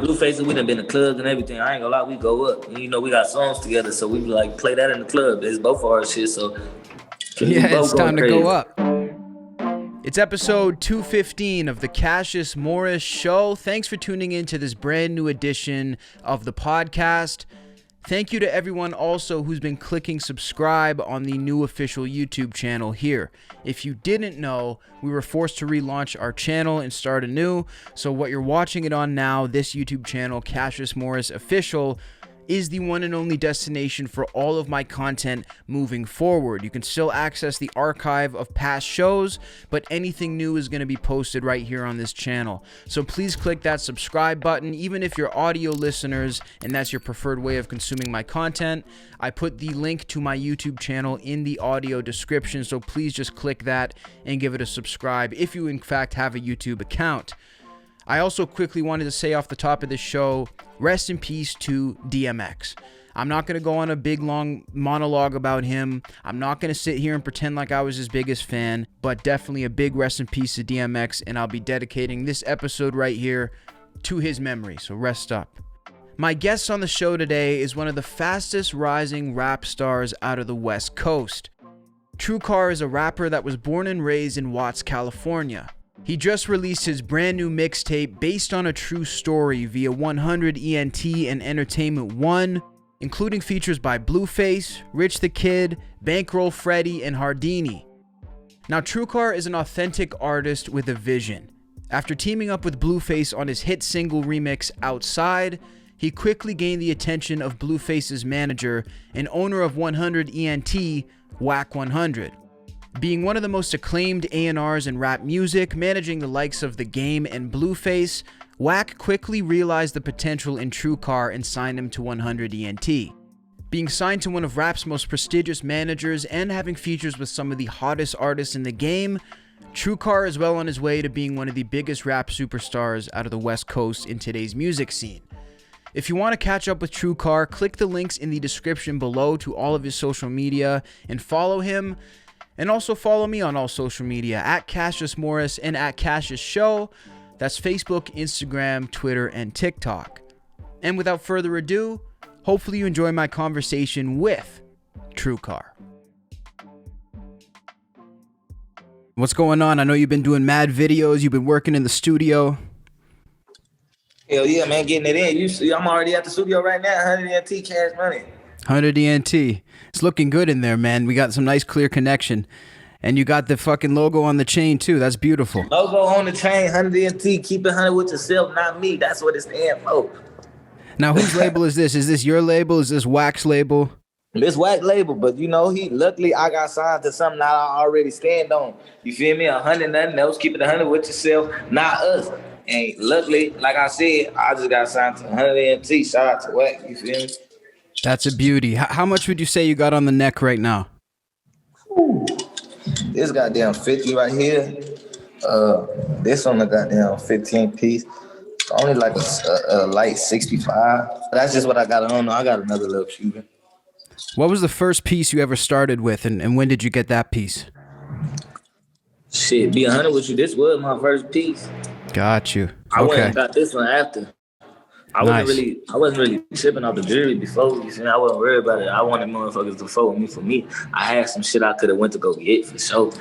Blueface, we done been to clubs and everything. I ain't gonna lie, we go up. And, you know, we got songs together, so we like play that in the club. It's both of our shit, so yeah, it's time to go up. It's episode 215 of the Cassius Morris Show. Thanks for tuning in to this brand new edition of the podcast. Thank you to everyone also who's been clicking subscribe on the new official YouTube channel here. If you didn't know, we were forced to relaunch our channel and start anew. So what you're watching it on now, this YouTube channel, Cassius Morris Official, is the one and only destination for all of my content moving forward. You can still access the archive of past shows, but anything new is going to be posted right here on this channel. So please click that subscribe button, even if you're audio listeners and that's your preferred way of consuming my content. I put the link to my YouTube channel in the audio description, so please just click that and give it a subscribe if you in fact have a YouTube account. I also quickly wanted to say off the top of this show, rest in peace to DMX. I'm not going to go on a big long monologue about him. I'm not going to sit here and pretend like I was his biggest fan, but definitely a big rest in peace to DMX, and I'll be dedicating this episode right here to his memory, so rest up. My guest on the show today is one of the fastest rising rap stars out of the West Coast. TruCarr is a rapper that was born and raised in Watts, California. He just released his brand new mixtape based on a true story via 100 ENT and Entertainment One, including features by Blueface, Rich the Kid, Bankroll Freddie, and Hardini. Now, TruCarr is an authentic artist with a vision. After teaming up with Blueface on his hit single remix Outside, he quickly gained the attention of Blueface's manager and owner of 100 ENT, Wack 100. Being one of the most acclaimed A&Rs in rap music, managing the likes of The Game and Blueface, Wack quickly realized the potential in TruCarr and signed him to 100 ENT. Being signed to one of rap's most prestigious managers and having features with some of the hottest artists in the game, TruCarr is well on his way to being one of the biggest rap superstars out of the West Coast in today's music scene. If you want to catch up with TruCarr, click the links in the description below to all of his social media and follow him. And also follow me on all social media at Cassius Morris and at Cassius Show. That's Facebook, Instagram, Twitter, and TikTok. And without further ado, hopefully you enjoy my conversation with TruCarr. What's going on? I know you've been doing mad videos. You've been working in the studio. Hell yeah, man, getting it in. You see, I'm already at the studio right now, 100 ENT Cash Money. 100 ENT. It's looking good in there, man. We got some nice clear connection. And you got the fucking logo on the chain, too. That's beautiful. Logo on the chain, 100 ENT. Keep it 100 with yourself, not me. That's what it stands for. Now, whose label is this? Is this your label? Is this Wack's label? This Wack label, but you know, luckily I got signed to something that I already stand on. You feel me? 100, nothing else. Keep it 100 with yourself, not us. And luckily, like I said, I just got signed to 100 ENT. Shout out to Wack. You feel me? That's a beauty. How much would you say you got on the neck right now? Ooh, this goddamn 50 right here. This one a goddamn 15 piece. Only like a light 65. That's just what I got on. I got another little Cuban. What was the first piece you ever started with, and when did you get that piece? Shit, be 100 with you. This was my first piece. Got you. I went and got this one after. I wasn't really tripping off the jewelry before. You see, I wasn't worried about it. I wanted motherfuckers to fuck with me. For me, I had some shit I could have went to go get for sure.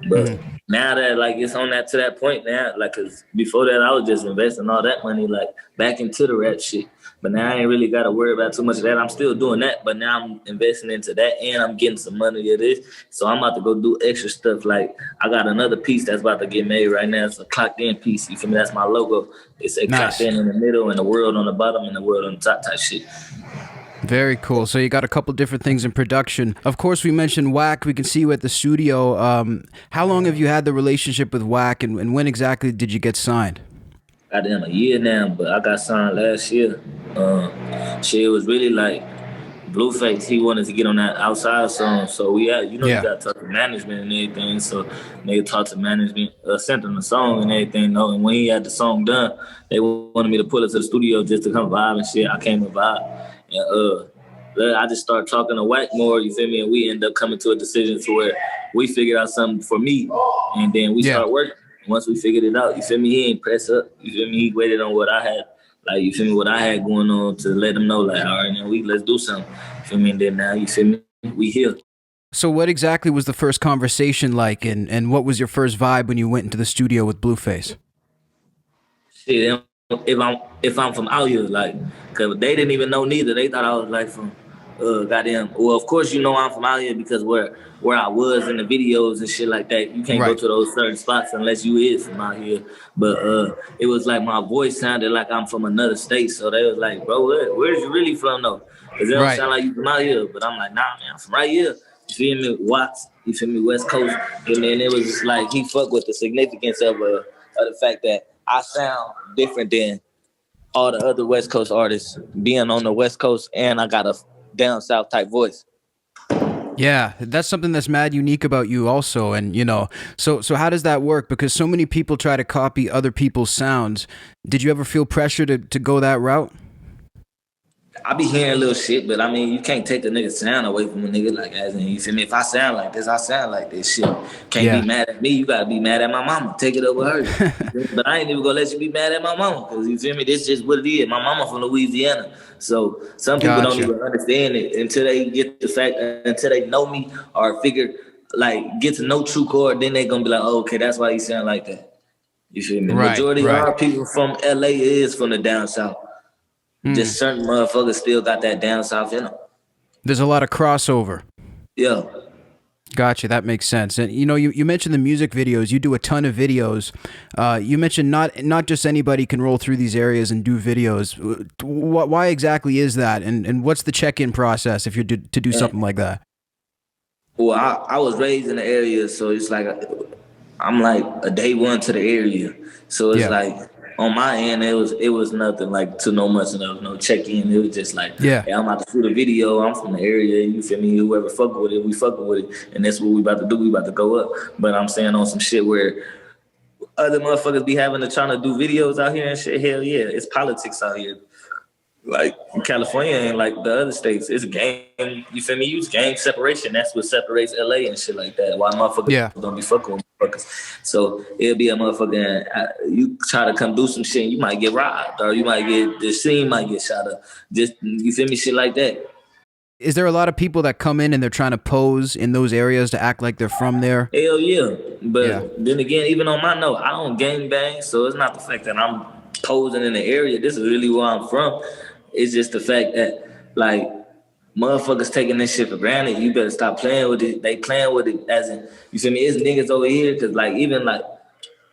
But now that like it's on that to that point now, like, cause before that I was just investing all that money like back into the rap shit. But now I ain't really got to worry about too much of that. I'm still doing that, but now I'm investing into that and I'm getting some money of this. So I'm about to go do extra stuff. Like I got another piece that's about to get made right now. It's a clocked in piece. You feel me? That's my logo. It's a clocked in the middle and the world on the bottom and the world on the top type shit. Very cool. So you got a couple different things in production. Of course, we mentioned Wack. We can see you at the studio. How long have you had the relationship with Wack, and when exactly did you get signed? Goddamn, a year now, but I got signed last year. Shit was really like Blueface. He wanted to get on that Outside song, so you got to talk to management and everything. So they talked to management, sent them the song and everything. No, and when he had the song done, they wanted me to pull it to the studio just to come vibe and shit. I came and vibe, and I just started talking to Wack more. You feel me? And we end up coming to a decision to where we figured out something for me, and then we started working. Once we figured it out, you feel me? He ain't press up. You feel me? He waited on what I had Like, you feel me, what I had going on to let them know, like, all right, now let's do something. You feel me? And then now, you feel me, we here. So what exactly was the first conversation like, and what was your first vibe when you went into the studio with Blueface? Shit, if I'm from out here, like, cause they didn't even know neither. They thought I was like from goddamn. Well, of course you know I'm from out here because where I was in the videos and shit like that. You can't go to those certain spots unless you is from out here. But it was like my voice sounded like I'm from another state. So they was like, bro, where's you really from though? Cause they don't sound like you from out here. But I'm like, nah, man, I'm from right here. You feel me? Watts. You feel me? West Coast. And then it was just like he fucked with the significance of the fact that I sound different than all the other West Coast artists being on the West Coast, and I got a down south type voice. Yeah, that's something that's mad unique about you also. And, you know, so how does that work? Because so many people try to copy other people's sounds. Did you ever feel pressure to go that route? I be hearing little shit, but I mean, you can't take a nigga sound away from a nigga, like, as in, you feel me? If I sound like this, I sound like this shit. Can't be mad at me, you gotta be mad at my mama. Take it up with her. But I ain't even gonna let you be mad at my mama, because you feel me? This is what it is. My mama from Louisiana. So some people don't even understand it until they get the fact, until they know me or figure, like, get to know TruCarr, then they gonna be like, oh, okay, that's why he sound like that. You feel me? Majority of our people from LA is from the down south. Just certain motherfuckers still got that down south in them. There's a lot of crossover. Yeah. Gotcha. That makes sense. And, you know, you mentioned the music videos. You do a ton of videos. You mentioned not just anybody can roll through these areas and do videos. Why exactly is that? And what's the check-in process if you're to do something like that? Well, I was raised in the area, so it's like I'm like a day one to the area. So it's like, on my end, it was nothing like too much of no check-in. It was just like, hey, I'm about to shoot a video. I'm from the area. You feel me? Whoever fuck with it, we fuck with it. And that's what we about to do. We about to go up. But I'm saying on some shit where other motherfuckers be having to trying to do videos out here and shit. Hell yeah, it's politics out here. Like, California ain't like the other states. It's game, you feel me? Use game separation. That's what separates LA and shit like that. Why motherfuckers don't be fucking with motherfuckers. So it'll be a motherfucking, you try to come do some shit and you might get robbed, or you might get, the scene might get shot up. Just, you feel me? Shit like that. Is there a lot of people that come in and they're trying to pose in those areas to act like they're from there? Hell yeah. But then again, even on my note, I don't gang bang. So it's not the fact that I'm posing in the area. This is really where I'm from. It's just the fact that, like, motherfuckers taking this shit for granted. You better stop playing with it. They playing with it as in, you feel me? It's niggas over here, because, like, even, like,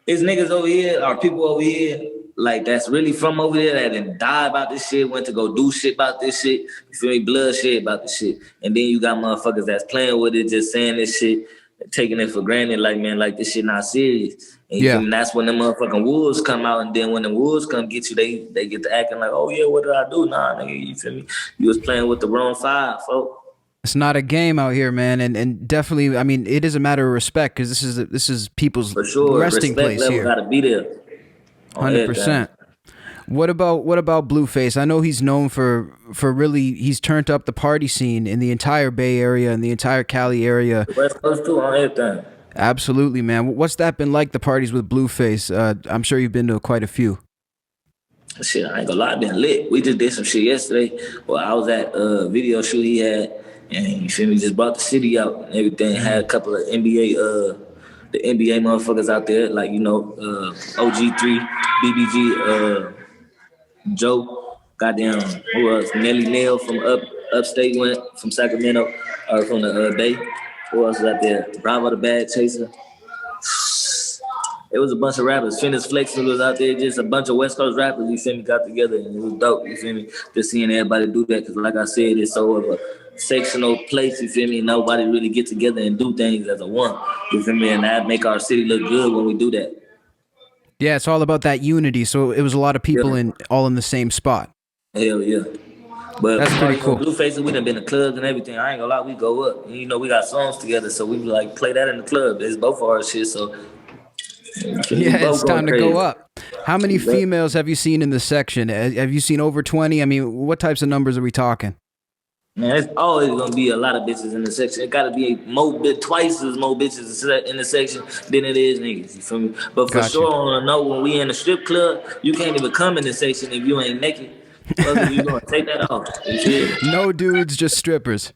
it's niggas over here or people over here, like, that's really from over there that didn't die about this shit, went to go do shit about this shit. You feel me? Bloodshed about this shit. And then you got motherfuckers that's playing with it, just saying this shit, taking it for granted, like, man, like, this shit not serious. And that's when the motherfucking wolves come out, and then when the wolves come get you, they get to acting like, oh yeah, what did I do? Nah, nigga, you feel me? You was playing with the wrong five, folks. It's not a game out here, man, and definitely, I mean, it is a matter of respect, because this is people's resting place here. Gotta be there. 100%. What about Blueface? I know he's known for really, he's turned up the party scene in the entire Bay Area and the entire Cali area. West Coast too, on everything. Absolutely, man. What's that been like, the parties with Blueface? I'm sure you've been to quite a few. Shit, I ain't gonna lie, I been lit. We just did some shit yesterday. Well, I was at a video shoot he had, and you feel me, just brought the city out and everything. Had a couple of NBA, the NBA motherfuckers out there, like, you know, OG3, BBG, Joe, goddamn, who else? Nelly Nail from upstate went, from Sacramento, or from the Bay. Who else was out there? Bravo the Bad Chaser. It was a bunch of rappers. Finis Flexing was out there. Just a bunch of West Coast rappers, you feel me, got together, and it was dope, you feel me? Just seeing everybody do that, because like I said, it's so of a sectional place, you feel me? Nobody really get together and do things as a one, you feel me? And that make our city look good when we do that. Yeah, it's all about that unity. So it was a lot of people all in the same spot. Hell yeah. But that's pretty cool. Blueface, we done been to clubs and everything. I ain't gonna lie, we go up. And, you know, we got songs together, so we like play that in the club. It's both of our shit, so it's time to go up. How many females have you seen in the section? Have you seen over 20? I mean, what types of numbers are we talking? Man, it's always gonna be a lot of bitches in the section. It gotta be twice as more bitches in the section than it is niggas. You feel me? But for sure, on a note, when we in the strip club, you can't even come in the section if you ain't naked. Fuck, you gonna take that off? You feel me? No dudes, just strippers.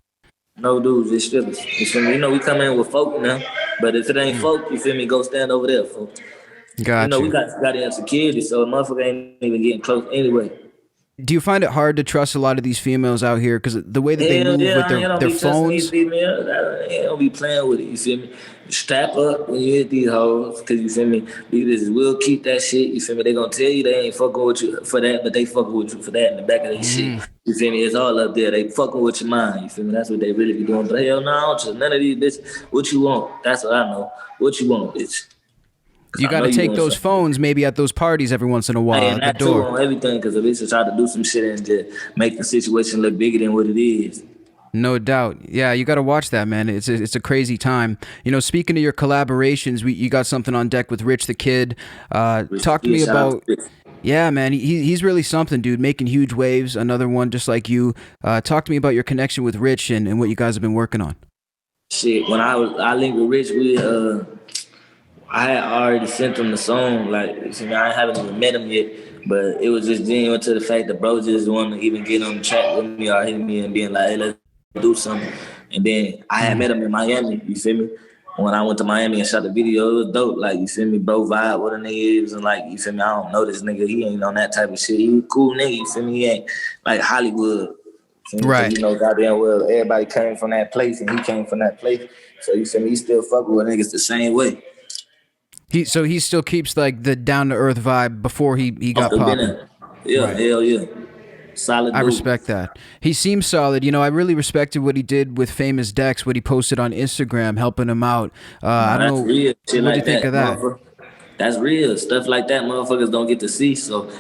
No dudes, just strippers. You feel me? You know we come in with folk now, but if it ain't folk, you feel me? Go stand over there, folk. Gotcha. You know we got to have security, so a motherfucker ain't even getting close anyway. Do you find it hard to trust a lot of these females out here because the way that they move with their phones? They don't be playing with it. You feel me? Strap up when you hit these hoes, cause you feel me. These will keep that shit. You feel me? They gonna tell you they ain't fucking with you for that, but they fucking with you for that in the back of their shit. You feel me? It's all up there. They fucking with your mind. You feel me? That's what they really be doing. But hell no, I don't trust none of these bitches. What you want? That's what I know. What you want, bitch? You got to take those phones maybe at those parties every once in a while. And that too on everything, because a bitch will try to do some shit and just make the situation look bigger than what it is. No doubt. Yeah, you got to watch that, man. It's a crazy time. You know, speaking of your collaborations, you got something on deck with Rich the Kid. Talk to me about... Yeah, man, he's really something, dude, making huge waves. Another one just like you. Talk to me about your connection with Rich and what you guys have been working on. Shit, when I linked with Rich, I had already sent him the song. Like, I haven't even met him yet, but it was just genuine to the fact that bro just wanted to even get on the track with me or hit me and being like, hey, let's do something. And then I had met him in Miami, you feel me? When I went to Miami and shot the video, it was dope. Like, you feel me? Bro vibe with a nigga is, and like, you feel me? I don't know this nigga. He ain't on that type of shit. He a cool nigga, you feel me? He ain't like Hollywood. Right. You know, goddamn well, everybody came from that place and he came from that place. So, you feel me? He still fuck with niggas the same way. He still keeps like the down to earth vibe before he got popping. Yeah, right. Hell yeah. Solid dude. I respect that. He seems solid. You know, I really respected what he did with Famous Dex, what he posted on Instagram, helping him out. I don't know. Real. Shit what do you think of that? That's real. Stuff like that motherfuckers don't get to see. So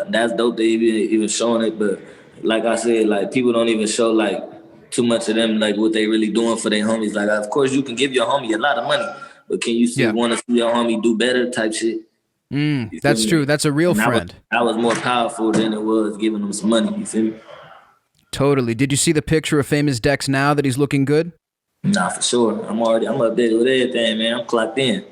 that's dope they even showing it. But like I said, like people don't even show like too much of them, like what they really doing for their homies. Like, of course you can give your homie a lot of money, but can you still want to see your homie do better type shit? That's true. That's a real friend. I was more powerful than it was giving them some money. You feel me? Totally. Did you see the picture of Famous Dex now that he's looking good? Nah, for sure. I'm updated with everything, man. I'm clocked in.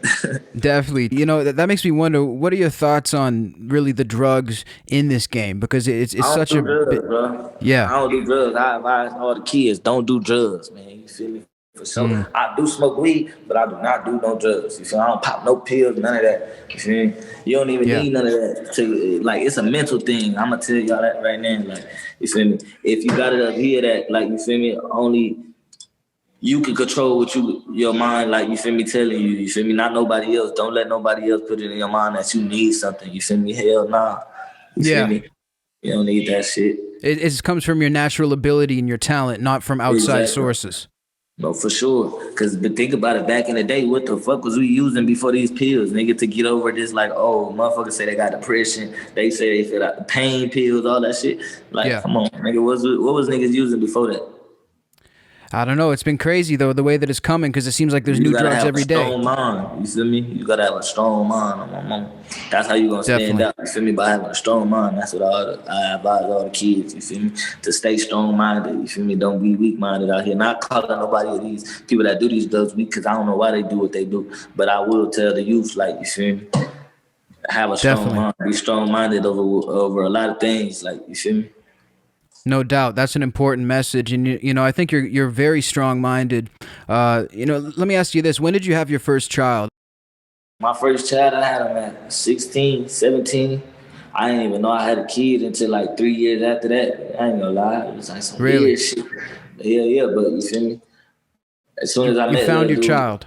Definitely. You know, that makes me wonder, what are your thoughts on really the drugs in this game? Because it's such a... bro. Yeah. I don't do drugs. I advise all the kids, don't do drugs, man. You feel me? For sure. I do smoke weed, but I do not do no drugs. You feel me? I don't pop no pills, none of that. You feel me? You don't even need none of that. Like, it's a mental thing. I'm going to tell y'all that right now. Like, you feel me? If you got it up here that, like, you feel me, only... You can control what your mind, like, you feel me, telling you feel me, not nobody else. Don't let nobody else put it in your mind that you need something, you feel me? Hell nah. You feel me? You don't need that shit. It comes from your natural ability and your talent, not from outside sources. No, for sure. But think about it, back in the day, what the fuck was we using before these pills, nigga, to get over this, like, oh, motherfuckers say they got depression, they say they feel like the pain pills, all that shit. Like, come on, nigga, what was niggas using before that? I don't know. It's been crazy, though, the way that it's coming, because it seems like there's new drugs every day. You gotta have a strong mind. You feel me? You gotta have a strong mind. That's how you gonna stand out. You feel me? By having a strong mind. That's what I advise all the kids. You feel me? To stay strong-minded. You feel me? Don't be weak-minded out here. Not calling nobody of these people that do these drugs weak, because I don't know why they do what they do. But I will tell the youth, like, you feel me? Have a strong mind. Be strong-minded over a lot of things. Like, you feel me? No doubt. That's an important message. And, you know, I think you're very strong-minded. You know, let me ask you this. When did you have your first child? My first child, I had him at 16, 17. I didn't even know I had a kid until like 3 years after that. I ain't gonna lie. It was like some weird shit. Yeah, but you feel me? As soon as I met her. You found your child.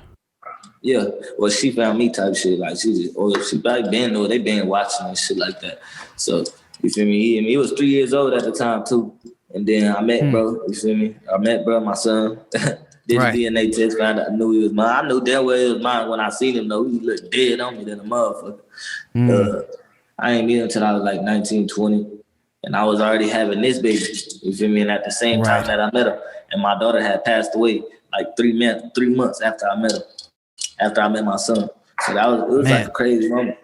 Yeah. Well, she found me type shit. Like, she probably been, they been watching and shit like that. So... You feel me? He was 3 years old at the time too. And then I met bro, you feel me? I met bro, my son. Did the DNA test, found out I knew he was mine. I knew damn well he was mine when I seen him though. He looked dead on me than a motherfucker. I ain't meet him until I was like 19, 20. And I was already having this baby. You feel me? And at the same time that I met him. And my daughter had passed away like 3 months after I met her. After I met my son. So it was like a crazy moment.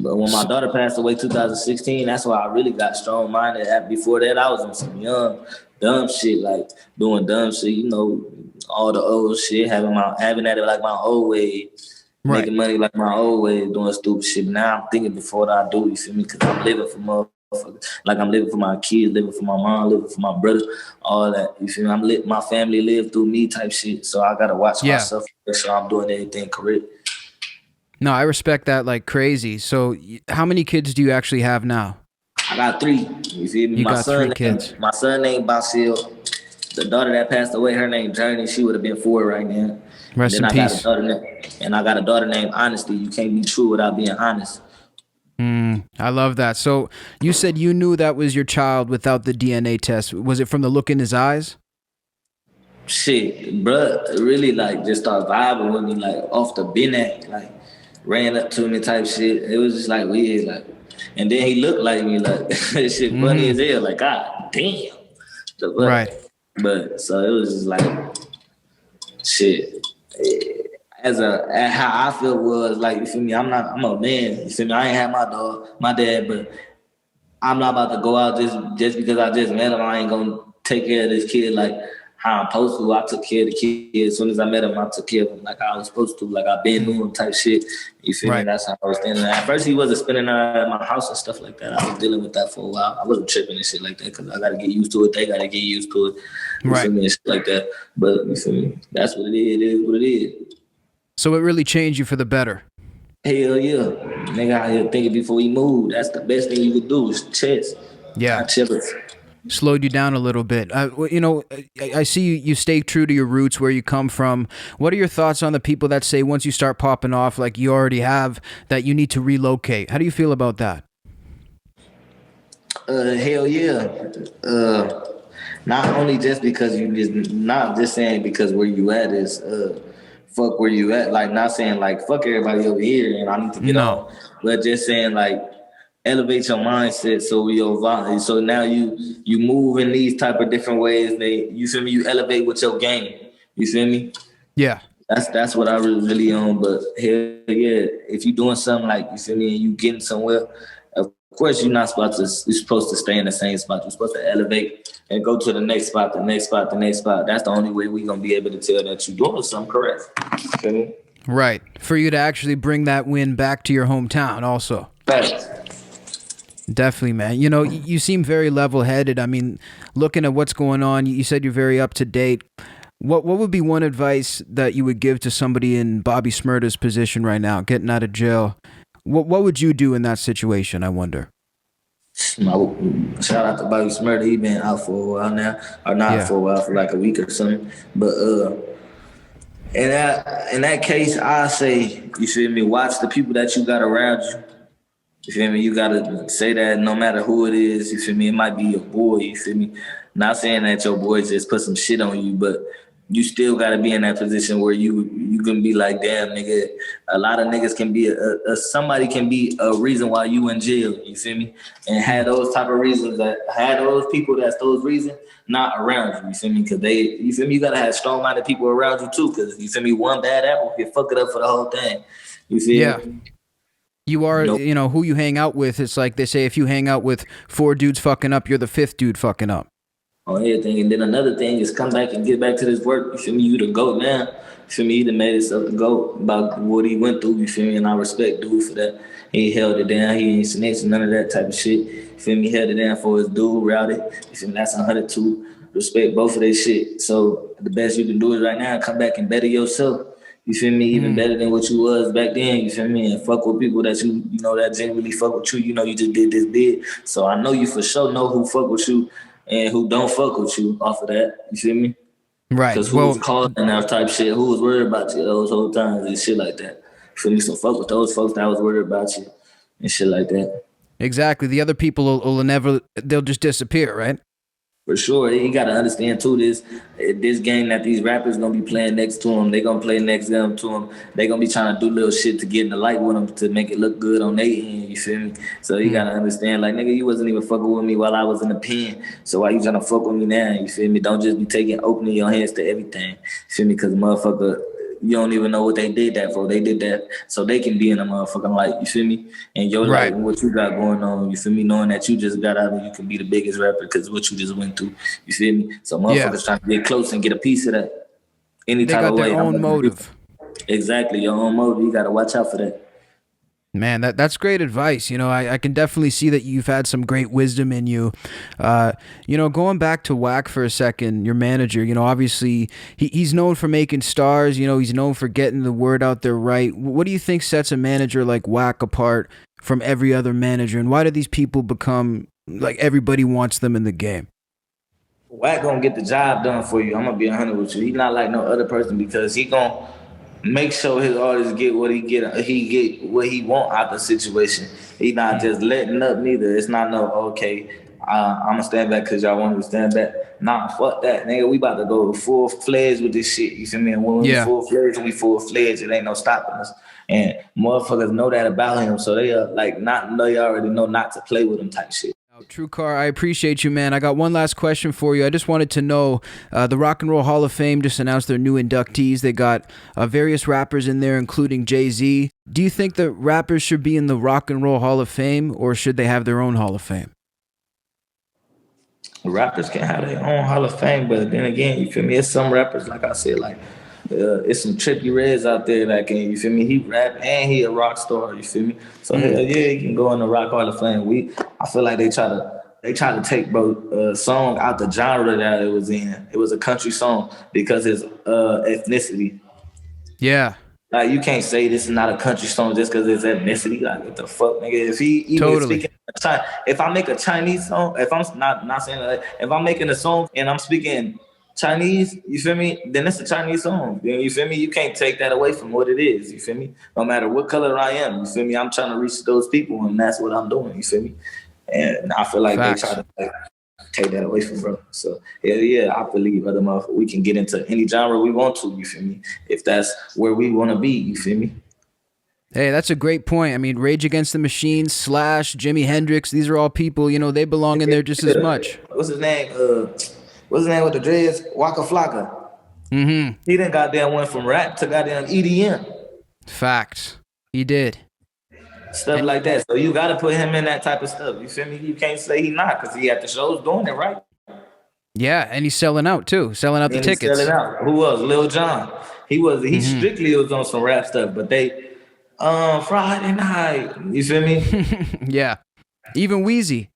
But when my daughter passed away 2016, that's why I really got strong-minded. Before that, I was on some young, dumb shit, like doing dumb shit, you know, all the old shit, having at it like my old way, making money like my old way, doing stupid shit. Now I'm thinking before I do, you feel me? Because I'm living for motherfuckers. Like I'm living for my kids, living for my mom, living for my brothers, all that. You feel me? My family lived through me type shit. So I got to watch myself, make sure I'm doing everything correct. No, I respect that like crazy. So how many kids do you actually have now? I got 3. You feel me? You got 3 kids. My son named Basil. The daughter that passed away, her name Journey. She would have been 4 right now. Rest in peace. I got a daughter named Honesty. You can't be true without being honest. I love that. So you said you knew that was your child without the DNA test. Was it from the look in his eyes? Shit, bruh, really like just started vibing with me like off the bin like ran up to me type shit. It was just like weird, like, and then he looked like me, like shit funny as hell, like God damn. Right. But so it was just like shit. As how I feel was like, you feel me? I'm a man. You feel me? I ain't had my dad, but I'm not about to go out just because I just met him. I ain't gonna take care of this kid like how I'm supposed to. I took care of the kid as soon as I met him. I took care of him like I was supposed to, like I been doing type shit. You feel me? That's how I was standing. At first, he wasn't spending at my house and stuff like that. I was dealing with that for a while. I wasn't tripping and shit like that because I got to get used to it. They got to get used to it. You feel me? And shit like that. But you feel me? That's what it is. It is what it is. So it really changed you for the better. Hell yeah. Nigga out here thinking before he moved. That's the best thing you could do is chest. Yeah. Slowed you down a little bit. You know, I see you stay true to your roots, where you come from. What are your thoughts on the people that say once you start popping off like you already have, that you need to relocate? How do you feel about that? Hell yeah. Not only just because not just saying because where you at is fuck where you at. Like not saying like fuck everybody over here and I need to get on. But just saying like elevate your mindset so now you move in these type of different ways. You feel me? You elevate with your game. You feel me? Yeah. That's what I really on. But hell yeah, if you doing something like, you feel me, and you getting somewhere, of course you're supposed to stay in the same spot. You're supposed to elevate and go to the next spot, the next spot, the next spot. That's the only way we're gonna be able to tell that you're doing something correct. Feel me? Right. For you to actually bring that win back to your hometown also. Right. Definitely, man. You know, you seem very level-headed. I mean, looking at what's going on, you said you're very up to date. What would be one advice that you would give to somebody in Bobby Shmurda's position right now, getting out of jail? What would you do in that situation, I wonder? Shout out to Bobby Shmurda. He been out for a while now, or not for a while, for like a week or something. But in that case, I say, you feel me, watch the people that you got around you. You feel me? You gotta say that no matter who it is, you feel me? It might be your boy, you feel me? Not saying that your boy just put some shit on you, but you still gotta be in that position where you can be like, damn, nigga, a lot of niggas can be somebody can be a reason why you in jail, you feel me? And had those type of reasons had those people that's those reasons not around you, you feel me? Because you feel me? You gotta have strong-minded people around you too, because you feel me? One bad apple can fuck it up for the whole thing. You feel me? You are, you know, who you hang out with. It's like they say, if you hang out with 4 dudes fucking up, you're the 5th dude fucking up. On everything. And then another thing is come back and get back to this work. You feel me? You the GOAT now. You feel me? He done made himself the GOAT about what he went through. You feel me? And I respect dude for that. He held it down. He ain't snitching, none of that type of shit. You feel me? He held it down for his dude, routed. You feel me? That's 102. Respect both of their shit. So the best you can do is right now, come back and better yourself. You feel me? Even better than what you was back then. You feel me? And fuck with people that you know that genuinely fuck with you. You know you just did this big. So I know you for sure know who fuck with you and who don't fuck with you off of that. You feel me? Right. Because who was calling that type shit? Who was worried about you those whole times and shit like that? You feel me? So fuck with those folks that was worried about you and shit like that. Exactly. The other people they'll just disappear, right? For sure. You got to understand, too, this game that these rappers going to be playing next to them, they going to play next to them. They going to be trying to do little shit to get in the light with them to make it look good on their end, you feel me? So you got to understand, like, nigga, you wasn't even fucking with me while I was in the pen. So why you trying to fuck with me now, you feel me? Don't just be opening your hands to everything, you feel me? Because motherfucker, you don't even know what they did that for. They did that so they can be in a motherfucking light, you feel me? And your life and what you got going on, you feel me? Knowing that you just got out and you can be the biggest rapper because what you just went through, you feel me? So motherfuckers trying to get close and get a piece of that. Any type of way. They got their own motive. Exactly, your own motive. You got to watch out for that. Man, that's great advice. You know, I can definitely see that you've had some great wisdom in you. You know, going back to Wack for a second, your manager, you know, obviously he's known for making stars. You know, he's known for getting the word out there right. What do you think sets a manager like Wack apart from every other manager? And why do these people become, like, everybody wants them in the game? Wack gonna get the job done for you. I'm gonna be 100 with you. He's not like no other person because he gonna make sure his artists get what he get what he want out the situation. He not just letting up neither. It's not no, okay, I'm gonna stand back because y'all want me to stand back. Nah, fuck that, nigga. We about to go full-fledged with this shit. You feel me? And when we full-fledged, it ain't no stopping us. And motherfuckers know that about him, so they are like they already know not to play with him type shit. TruCarr, I appreciate you, man. I got one last question for you. I just wanted to know, the Rock and Roll Hall of Fame just announced their new inductees. They got various rappers in there, including Jay-Z. Do you think that rappers should be in the Rock and Roll Hall of Fame, or should they have their own Hall of Fame? Rappers can have their own Hall of Fame, but then again, you feel me? It's some rappers, like I said, like it's some Trippie Redds out there that can, you feel me? He rap and he a rock star, you feel me? So hell yeah, he can go in the Rock Hall of Fame. I feel like they try to take song out the genre that it was in. It was a country song because his ethnicity. Yeah. Like, you can't say this is not a country song just because it's ethnicity. Like, what the fuck, nigga? If he even speaking, if I make a Chinese song, if I'm not saying that, if I'm making a song and I'm speaking Chinese, you feel me? Then it's a Chinese song. You feel me? You can't take that away from what it is. You feel me? No matter what color I am, you feel me? I'm trying to reach those people, and that's what I'm doing. You feel me? And I feel like they try to take that away from bro. So yeah, I believe other motherfuckers, we can get into any genre we want to. You feel me? If that's where we want to be. You feel me? Hey, that's a great point. I mean, Rage Against the Machine, Slash, Jimi Hendrix, these are all people, you know, they belong in there just as much. What's his name? What's his name with the dreads? Waka Flocka. Mm-hmm. He done goddamn went from rap to goddamn EDM. Facts. He did. Stuff like that. So you got to put him in that type of stuff. You feel me? You can't say he not because he at the shows doing it, right? Yeah, and he's selling out too. Selling out the tickets. Selling out. Who else? Lil Jon. He strictly was on some rap stuff, but they Friday night. You feel me? Yeah. Even Weezy.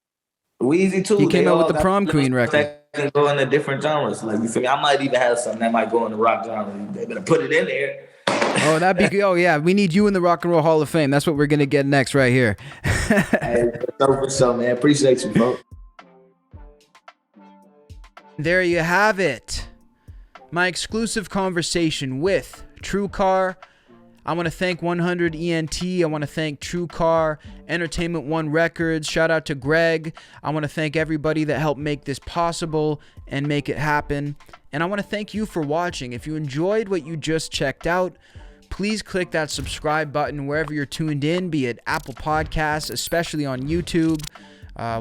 Weezy too. He came out with the Prom Queen record. That can go into different genres. Like, you feel me? I might even have something that might go in the rock genre. They better put it in there. Oh, that'd be. Oh yeah, we need you in the Rock and Roll Hall of Fame. That's what we're gonna get next, right here. Hey, for sure, man. Appreciate you, bro. There you have it. My exclusive conversation with TruCarr. I want to thank 100 ENT. I want to thank TruCarr, Entertainment One Records. Shout out to Greg. I want to thank everybody that helped make this possible and make it happen. And I want to thank you for watching. If you enjoyed what you just checked out, please click that subscribe button wherever you're tuned in, be it Apple Podcasts, especially on YouTube.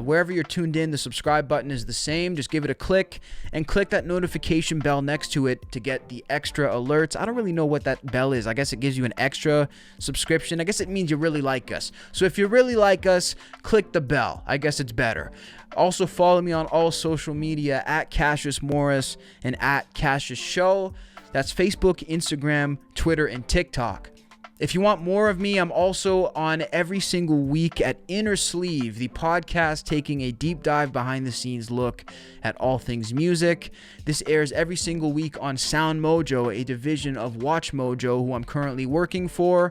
Wherever you're tuned in, the subscribe button is the same. Just give it a click and click that notification bell next to it to get the extra alerts. I don't really know what that bell is. I guess it gives you an extra subscription. I guess it means you really like us. So if you really like us, click the bell. I guess it's better. Also follow me on all social media at Cassius Morris and at Cassius Show. That's Facebook, Instagram, Twitter, and TikTok. If you want more of me, I'm also on every single week at Inner Sleeve, the podcast taking a deep dive behind the scenes look at all things music. This airs every single week on Sound Mojo, a division of Watch Mojo, who I'm currently working for.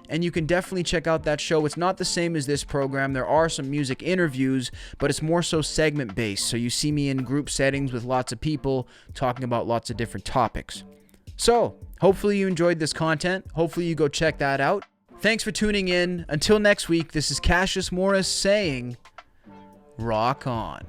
And you can definitely check out that show. It's not the same as this program. There are some music interviews, but it's more so segment based. So you see me in group settings with lots of people talking about lots of different topics. So, hopefully you enjoyed this content. Hopefully you go check that out. Thanks for tuning in. Until next week, this is Cassius Morris saying, rock on.